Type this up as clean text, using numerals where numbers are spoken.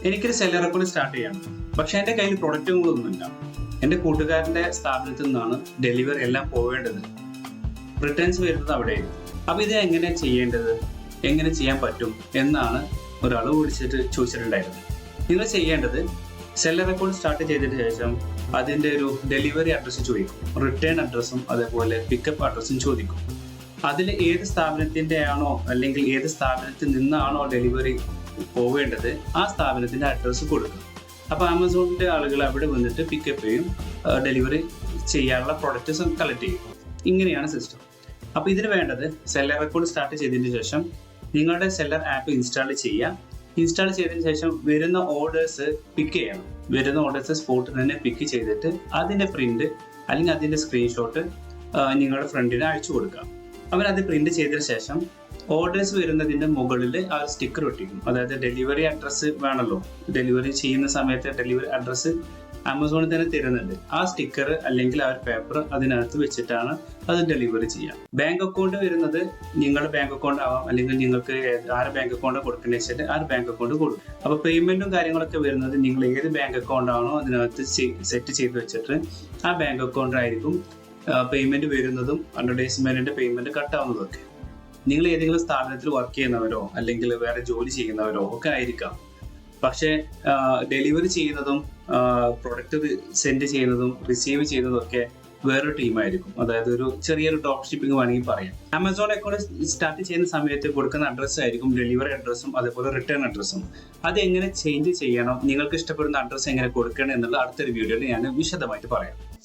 എനിക്കൊരു seller account start ചെയ്യണം, പക്ഷെ എൻ്റെ കയ്യിൽ പ്രൊഡക്റ്റുകളൊന്നുമില്ല. എൻ്റെ കൂട്ടുകാരൻ്റെ സ്ഥാപനത്തിൽ നിന്നാണ് ഡെലിവറി എല്ലാം പോവേണ്ടത്. റിട്ടേൺസ് വരുന്നത് അവിടെയാണ്. അപ്പോൾ ഇത് എങ്ങനെ ചെയ്യേണ്ടത്, എങ്ങനെ ചെയ്യാൻ പറ്റും എന്നാണ് ഒരാൾ വിളിച്ചിട്ട് ചോദിച്ചിട്ടുണ്ടായിരുന്നത്. നിങ്ങൾ ചെയ്യേണ്ടത് സെല്ലർ അക്കൗണ്ട് സ്റ്റാർട്ട് ചെയ്തതിന് ശേഷം അതിൻ്റെ ഒരു ഡെലിവറി അഡ്രസ്സ് ചോദിക്കും, റിട്ടേൺ അഡ്രസ്സും അതേപോലെ പിക്കപ്പ് അഡ്രസ്സും ചോദിക്കും. അതിൽ ഏത് സ്ഥാപനത്തിൻ്റെ ആണോ അല്ലെങ്കിൽ ഏത് സ്ഥാപനത്തിൽ നിന്നാണോ ഡെലിവറി പോവേണ്ടത് ആ സ്ഥാപനത്തിൻ്റെ അഡ്രസ്സ് കൊടുക്കും. അപ്പോൾ ആമസോണിൻ്റെ ആളുകൾ അവിടെ വന്നിട്ട് പിക്കപ്പ് ചെയ്യും, ഡെലിവറി ചെയ്യാനുള്ള പ്രൊഡക്റ്റ്സ് കളക്ട് ചെയ്യും. ഇങ്ങനെയാണ് സിസ്റ്റം. അപ്പോൾ ഇതിന് വേണ്ടത് സെല്ലർ അക്കൗണ്ട് സ്റ്റാർട്ട് ചെയ്തതിന് ശേഷം നിങ്ങളുടെ സെല്ലർ ആപ്പ് ഇൻസ്റ്റാൾ ചെയ്യുക. ഇൻസ്റ്റാൾ ചെയ്തതിന് ശേഷം വരുന്ന ഓർഡേഴ്സ് പിക്ക് ചെയ്യണം. വരുന്ന ഓർഡേഴ്സ് സ്പോട്ടിൽ തന്നെ പിക്ക് ചെയ്തിട്ട് അതിൻ്റെ പ്രിന്റ് അല്ലെങ്കിൽ അതിൻ്റെ സ്ക്രീൻഷോട്ട് നിങ്ങളുടെ ഫ്രണ്ടിന് അയച്ചു കൊടുക്കുക. അവരത് പ്രിന്റ് ചെയ്തതിന് ശേഷം ഓർഡേഴ്സ് വരുന്നതിൻ്റെ മുകളിൽ ആ സ്റ്റിക്കർ ഒട്ടിക്കും. അതായത് ഡെലിവറി അഡ്രസ്സ് വേണമല്ലോ, ഡെലിവറി ചെയ്യുന്ന സമയത്ത് ഡെലിവറി അഡ്രസ്സ് ആമസോണിൽ തന്നെ തരുന്നുണ്ട്. ആ സ്റ്റിക്കർ അല്ലെങ്കിൽ ആ ഒരു പേപ്പർ അതിനകത്ത് വെച്ചിട്ടാണ് അത് ഡെലിവറി ചെയ്യുക. ബാങ്ക് അക്കൗണ്ട് വരുന്നത് നിങ്ങളുടെ ബാങ്ക് അക്കൗണ്ട് ആവാം, അല്ലെങ്കിൽ നിങ്ങൾക്ക് ആര് ബാങ്ക് അക്കൗണ്ട് കൊടുക്കേണ്ടത് വെച്ചിട്ട് ആ ഒരു ബാങ്ക് അക്കൗണ്ട് കൊടുക്കും. അപ്പോൾ പേയ്മെന്റും കാര്യങ്ങളൊക്കെ വരുന്നത് നിങ്ങൾ ഏത് ബാങ്ക് അക്കൗണ്ട് ആണോ അതിനകത്ത് സെറ്റ് ചെയ്ത് വെച്ചിട്ട് ആ ബാങ്ക് അക്കൗണ്ട് ആയിരിക്കും പേയ്മെന്റ് വരുന്നതും അഡ്വർടൈസ്മെന്റിന്റെ പേയ്മെന്റ് കട്ടാവുന്നതൊക്കെ. നിങ്ങൾ ഏതെങ്കിലും സ്ഥാപനത്തിൽ വർക്ക് ചെയ്യുന്നവരോ അല്ലെങ്കിൽ വേറെ ജോലി ചെയ്യുന്നവരോ ഒക്കെ ആയിരിക്കാം. പക്ഷേ ഡെലിവറി ചെയ്യുന്നതും പ്രൊഡക്റ്റ് സെൻഡ് ചെയ്യുന്നതും റിസീവ് ചെയ്യുന്നതും ഒക്കെ വേറൊരു ടീമായിരിക്കും. അതായത് ഒരു ചെറിയൊരു ഡ്രോപ്പ് ഷിപ്പിംഗ് വേണമെങ്കിൽ പറയാം. ആമസോൺ അക്കൗണ്ട് സ്റ്റാർട്ട് ചെയ്യുന്ന സമയത്ത് കൊടുക്കുന്ന അഡ്രസ്സ് ആയിരിക്കും ഡെലിവറി അഡ്രസ്സും അതേപോലെ റിട്ടേൺ അഡ്രസ്സും. അത് എങ്ങനെ ചേഞ്ച് ചെയ്യണം, നിങ്ങൾക്ക് ഇഷ്ടപ്പെടുന്ന അഡ്രസ്സ് എങ്ങനെ കൊടുക്കണം എന്നുള്ള അടുത്തൊരു വീഡിയോയിൽ ഞാൻ വിശദമായിട്ട് പറയാം.